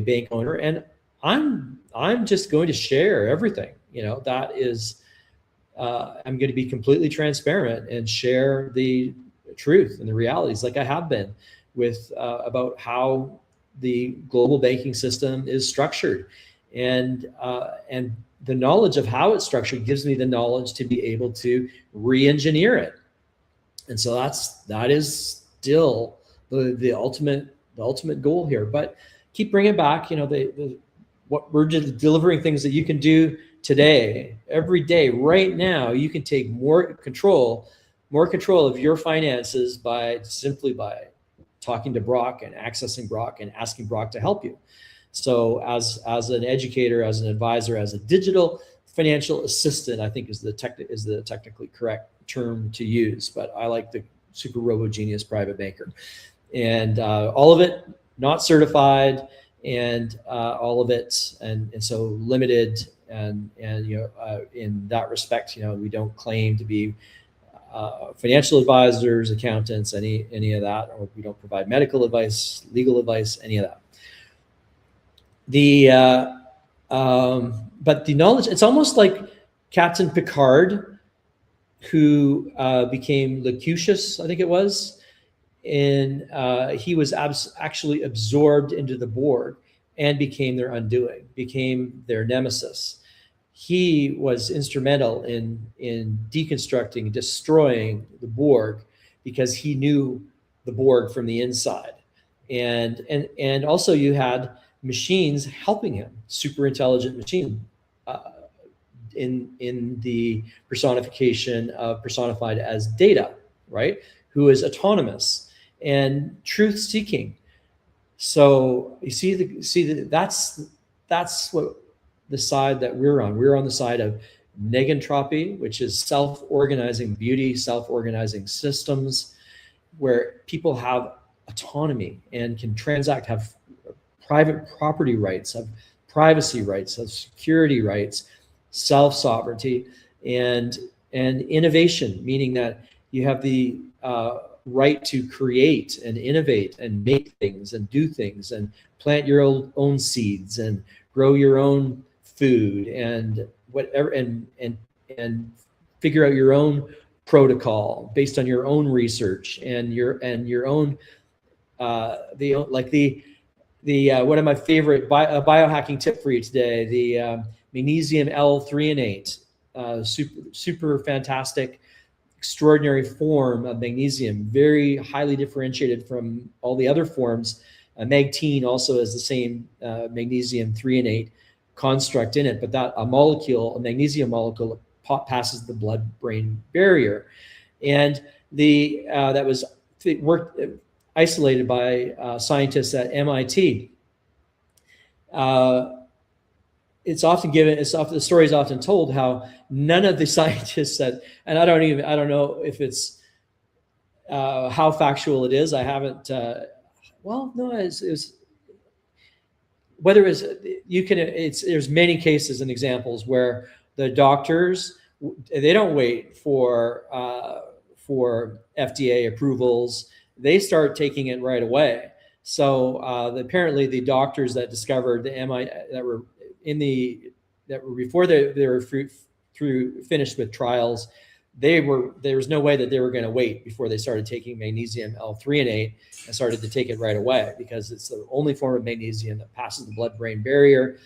S1: bank owner, and I'm just going to share everything. That is, I'm going to be completely transparent and share the truth and the realities, like I have been with about how the global banking system is structured, and the knowledge of how it's structured gives me the knowledge to be able to re-engineer it. And so that is still the ultimate goal here. But keep bringing it back, what we're just delivering, things that you can do today, every day, right now. You can take more control of your finances simply by talking to BROK and accessing BROK and asking BROK to help you. So as an educator, as an advisor, as a digital financial assistant, I think is the technically correct term to use, but I like the super robo genius private banker. And all of it not certified, and all of it, and so limited, and in that respect, we don't claim to be financial advisors, accountants, any of that, or we don't provide medical advice, legal advice, any of that. But the knowledge, it's almost like Captain Picard, who became Locutus, I think it was, and he was actually absorbed into the Borg and became their undoing, became their nemesis. He was instrumental in deconstructing, destroying the Borg, because he knew the Borg from the inside. And also you had machines helping him, super intelligent machine, in the personification of personified as Data, right? Who is autonomous and truth seeking. So you see that's what the side that we're on. We're on the side of negentropy, which is self-organizing beauty, self-organizing systems, where people have autonomy and can transact, have private property rights, have privacy rights, have security rights, self-sovereignty, and innovation, meaning that you have the right to create and innovate and make things and do things and plant your own seeds and grow your own food and whatever, and figure out your own protocol based on your own research and your own the one of my favorite biohacking tip for you today, the magnesium L-threonate, super fantastic, extraordinary form of magnesium, very highly differentiated from all the other forms. Magtine also has the same magnesium threonate construct in it, but that a magnesium molecule passes the blood-brain barrier, and that was isolated by scientists at MIT. The story is often told how none of the scientists said, and I don't know if it's how factual it is. I haven't. There's many cases and examples where the doctors, they don't wait for FDA approvals. They start taking it right away. So apparently the doctors that discovered the MI that were before they were finished with trials, there was no way that they were going to wait before they started taking magnesium L-threonate and started to take it right away, because it's the only form of magnesium that passes the blood-brain barrier,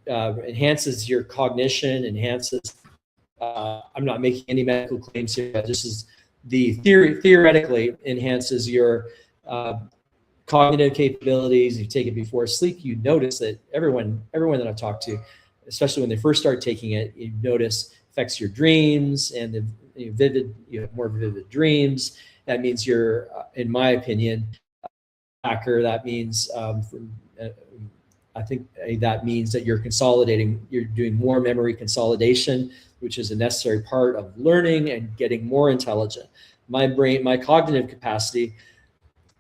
S1: enhances your cognition, enhances. I'm not making any medical claims here. This is the theoretically enhances your cognitive capabilities. You take it before sleep, you notice that everyone that I've talked to, especially when they first start taking it, you notice affects your dreams and you have more vivid dreams. That means you're, in my opinion, hacker. That means I think that means that you're consolidating, you're doing more memory consolidation, which is a necessary part of learning and getting more intelligent. My brain, my cognitive capacity,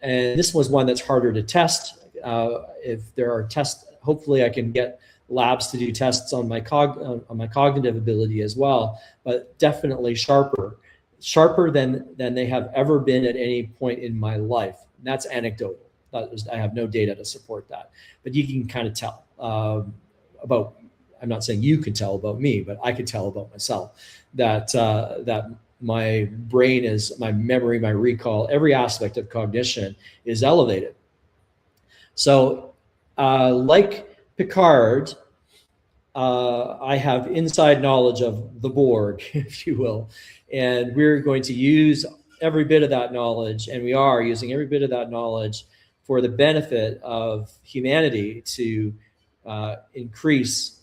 S1: and this was one that's harder to test. If there are tests, hopefully I can get labs to do tests on my cognitive ability as well, but definitely sharper than they have ever been at any point in my life. And that's anecdotal. I have no data to support that, but you can kind of tell about. I'm not saying you can tell about me, but I can tell about myself that my brain is, my memory, my recall, every aspect of cognition is elevated. So like Picard, I have inside knowledge of the Borg, if you will, and we're going to use every bit of that knowledge, and we are using every bit of that knowledge for the benefit of humanity to increase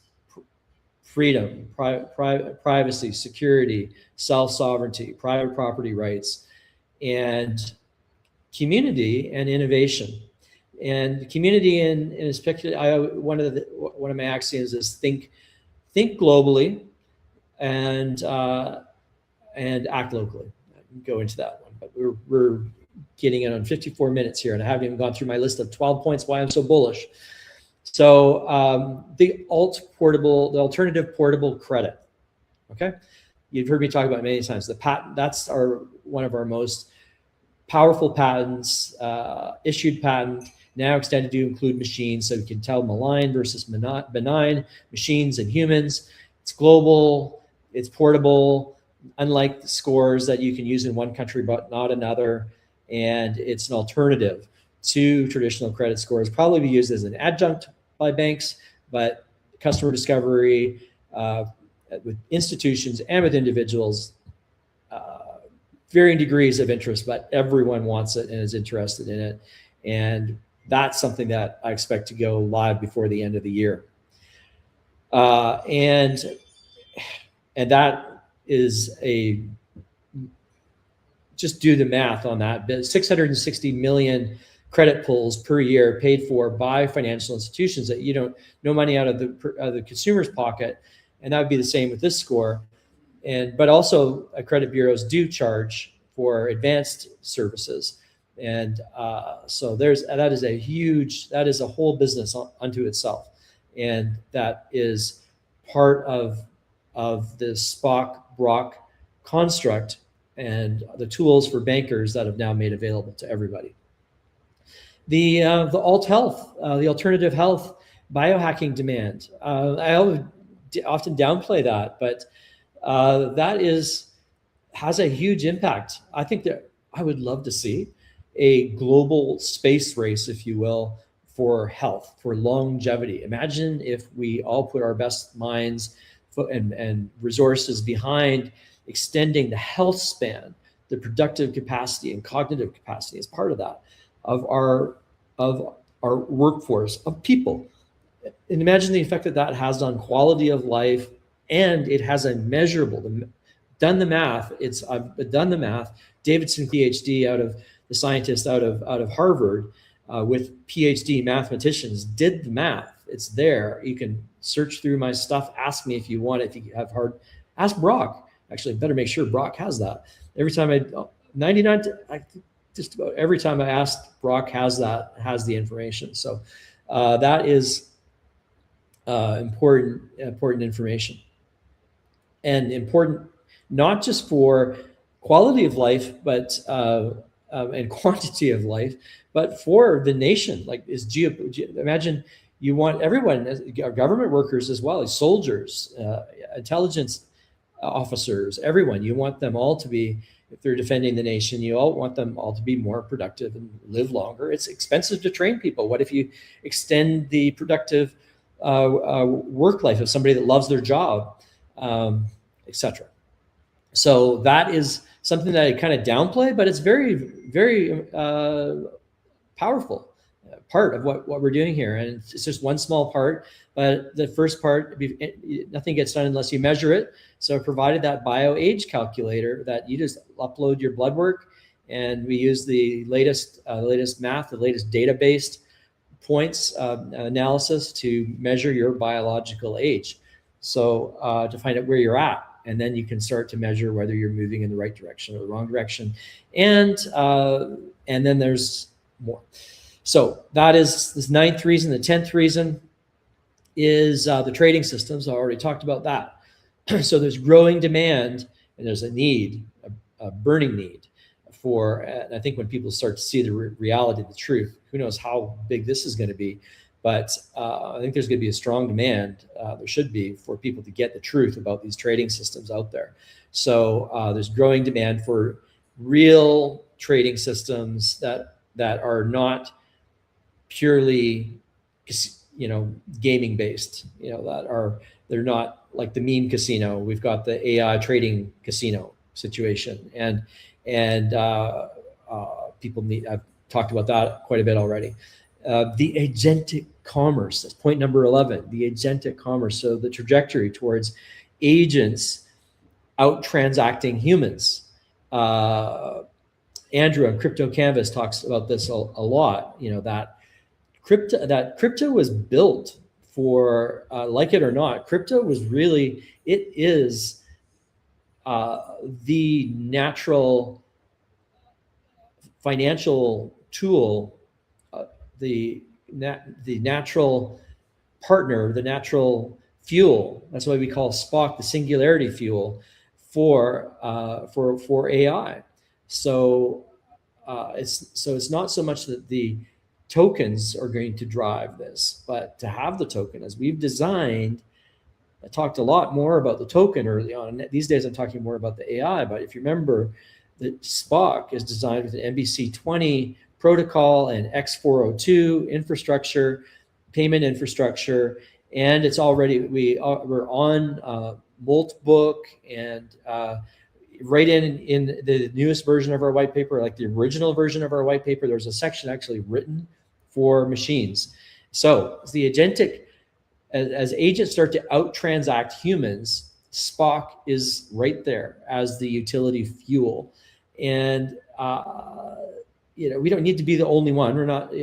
S1: freedom, privacy, security, self-sovereignty, private property rights, and community and innovation. And community and especially, one of my axioms is think globally and act locally. I can go into that one, but we're getting in on 54 minutes here, and I haven't even gone through my list of 12 points why I'm so bullish. So the alternative portable credit, okay? you've heard me talk about many times. The patent, that's one of our most powerful patents, issued patent, now extended to include machines, so we can tell malign versus benign, machines and humans. It's global, it's portable, unlike the scores that you can use in one country but not another, and it's an alternative to traditional credit scores. Probably be used as an adjunct by banks, but customer discovery with institutions and with individuals, varying degrees of interest, but everyone wants it and is interested in it. And that's something that I expect to go live before the end of the year. And that is just do the math on that. 660 million credit pulls per year paid for by financial institutions that you don't, no money out of the consumer's pocket. And that would be the same with this score. But also credit bureaus do charge for advanced services. And so that is a whole business unto itself. And that is part of this POCK BROK construct and the tools for bankers that have now made available to everybody. The alt health, the alternative health biohacking demand. I often downplay that, but that has a huge impact. I think that I would love to see a global space race, if you will, for health, for longevity. Imagine if we all put our best minds and resources behind extending the health span, the productive capacity and cognitive capacity as part of that, of our workforce, of people. And imagine the effect that has on quality of life, and it has a measurable, done the math. I've done the math. Davidson, PhD, the scientist out of Harvard, with PhD mathematicians, did the math. It's there. You can search through my stuff. Ask me if you want it. If you have ask BROK. Actually, better make sure BROK has that. Every time just about every time I asked, BROK has the information. So that is important information, and important not just for quality of life, but and quantity of life, but for the nation. Like imagine you want everyone, government workers as well as soldiers, intelligence officers, everyone. You want them all to be, if they're defending the nation, you all want them all to be more productive and live longer. It's expensive to train people. What if you extend the productive work life of somebody that loves their job, etc. So that is something that I kind of downplay, but it's very, very powerful part of what we're doing here. And it's just one small part, but the first part, nothing gets done unless you measure it. So I provided that bio age calculator that you just upload your blood work, and we use the latest math, the latest data-based points analysis to measure your biological age. So to find out where you're at, and then you can start to measure whether you're moving in the right direction or the wrong direction. And then there's more. So that is this 9th reason. The 10th reason is the trading systems. I already talked about that. So there's growing demand, and there's a need, a burning need for, and I think when people start to see the reality, the truth, who knows how big this is going to be, but I think there's going to be a strong demand, there should be, for people to get the truth about these trading systems out there. So there's growing demand for real trading systems that are not purely, gaming based, they're not like the meme casino. We've got the AI trading casino situation, and people need, I've talked about that quite a bit already. The agentic commerce, that's point number 11, the agentic commerce. So the trajectory towards agents out transacting humans. Andrew on Crypto Canvas talks about this a lot, that crypto was built for, like it or not, crypto was really, it is the natural financial tool, the natural partner, the natural fuel. That's why we call SPOCK the singularity fuel for AI. So it's not so much that the tokens are going to drive this, but to have the token as we've designed. I talked a lot more about the token early on. These days, I'm talking more about the AI. But if you remember, the SPOCK is designed with an MBC20 protocol and X402 infrastructure, payment infrastructure, and it's already we're on Moltbook and right in the newest version of our white paper, like the original version of our white paper, there's a section actually written for machines. So the agentic. As agents start to out-transact humans, SPOCK is right there as the utility fuel. And, we don't need to be the only one. We're not,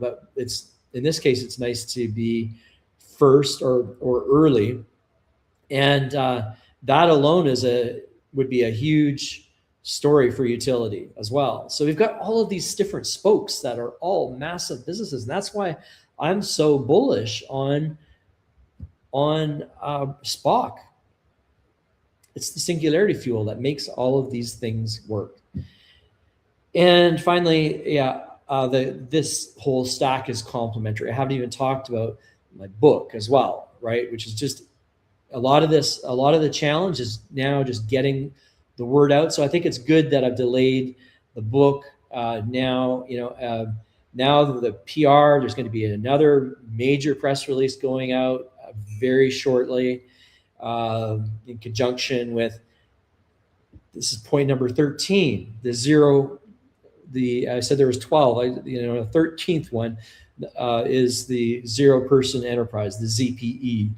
S1: but it's, in this case, it's nice to be first or early. And that alone would be a huge story for utility as well. So we've got all of these different spokes that are all massive businesses. And that's why I'm so bullish on SPOCK. It's the singularity fuel that makes all of these things work. And finally, this whole stack is complementary. I haven't even talked about my book as well, right? Which is just a lot of the challenge is now just getting the word out. So I think it's good that I've delayed the book. Now the PR, there's going to be another major press release going out very shortly in conjunction with, this is point number 13, I said there was 12, the 13th one is the zero person enterprise, the ZPE,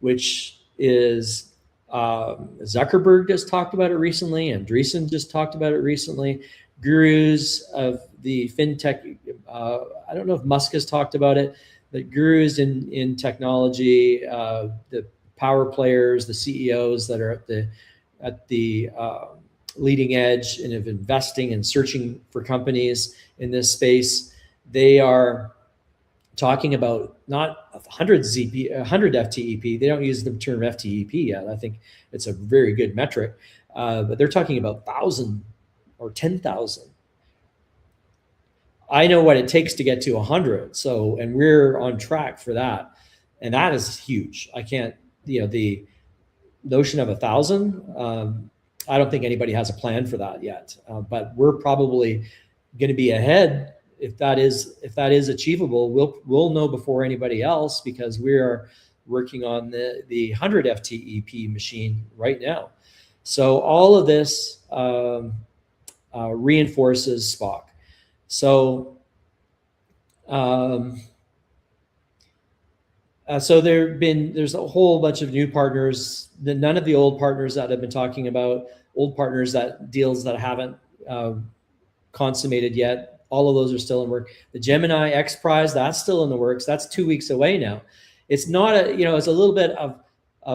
S1: which is Zuckerberg just talked about it recently, Andreessen just talked about it recently, gurus of the fintech, I don't know if Musk has talked about it, but gurus in technology, the power players, the CEOs that are at the leading edge and of investing and searching for companies in this space, they are talking about not 100 FTEP. They don't use the term FTEP yet. I think it's a very good metric, but they're talking about 1,000 or 10,000. I know what it takes to get to 100. So, and we're on track for that. And that is huge. I can't, the notion of 1,000, I don't think anybody has a plan for that yet. But we're probably going to be ahead if that is achievable. We'll know before anybody else because we are working on the 100 FTEP machine right now. So all of this reinforces SPOCK. So, there's a whole bunch of new partners. None of the old partners that I've been talking about, deals that haven't consummated yet. All of those are still in work. The Gemini XPRIZE, that's still in the works. That's 2 weeks away now. It's not it's a little bit of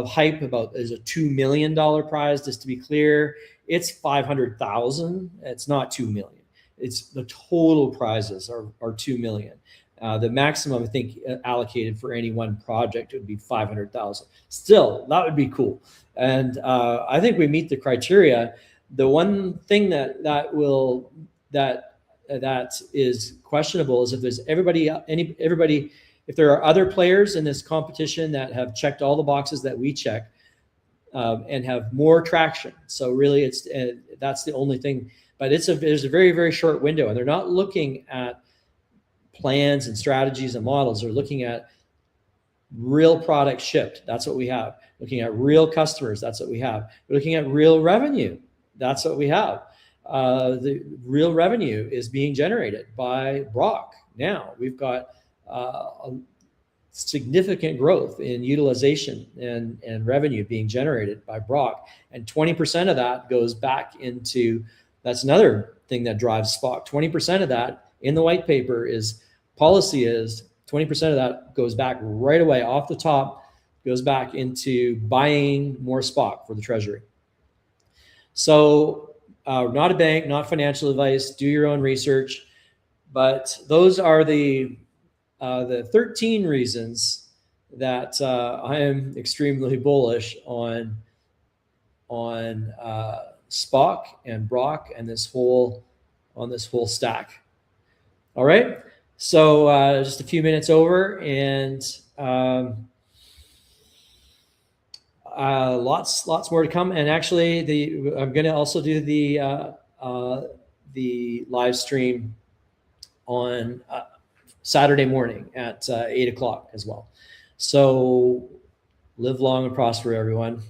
S1: hype about is a $2 million prize. Just to be clear, it's 500,000. It's not 2 million. It's the total prizes are 2 million. The maximum I think allocated for any one project would be 500,000. Still, that would be cool. And I think we meet the criteria. The one thing that is questionable is if there's if there are other players in this competition that have checked all the boxes that we check and have more traction. So really, that's the only thing. But there's a very, very short window, and they're not looking at plans and strategies and models. They're looking at real products shipped. That's what we have. Looking at real customers. That's what we have. We're looking at real revenue. That's what we have. The real revenue is being generated by BROK. Now we've got a significant growth in utilization and revenue being generated by BROK, and 20% of that goes back into. That's another thing that drives SPOCK. 20% of that in the white paper is 20% of that goes back right away off the top, goes back into buying more SPOCK for the treasury. So not a bank, not financial advice, do your own research, but those are the 13 reasons that I am extremely bullish on on SPOCK and BROK and this whole stack. All right. So just a few minutes over, and lots more to come. And actually, I'm going to also do the live stream on Saturday morning at 8 o'clock as well. So live long and prosper, everyone.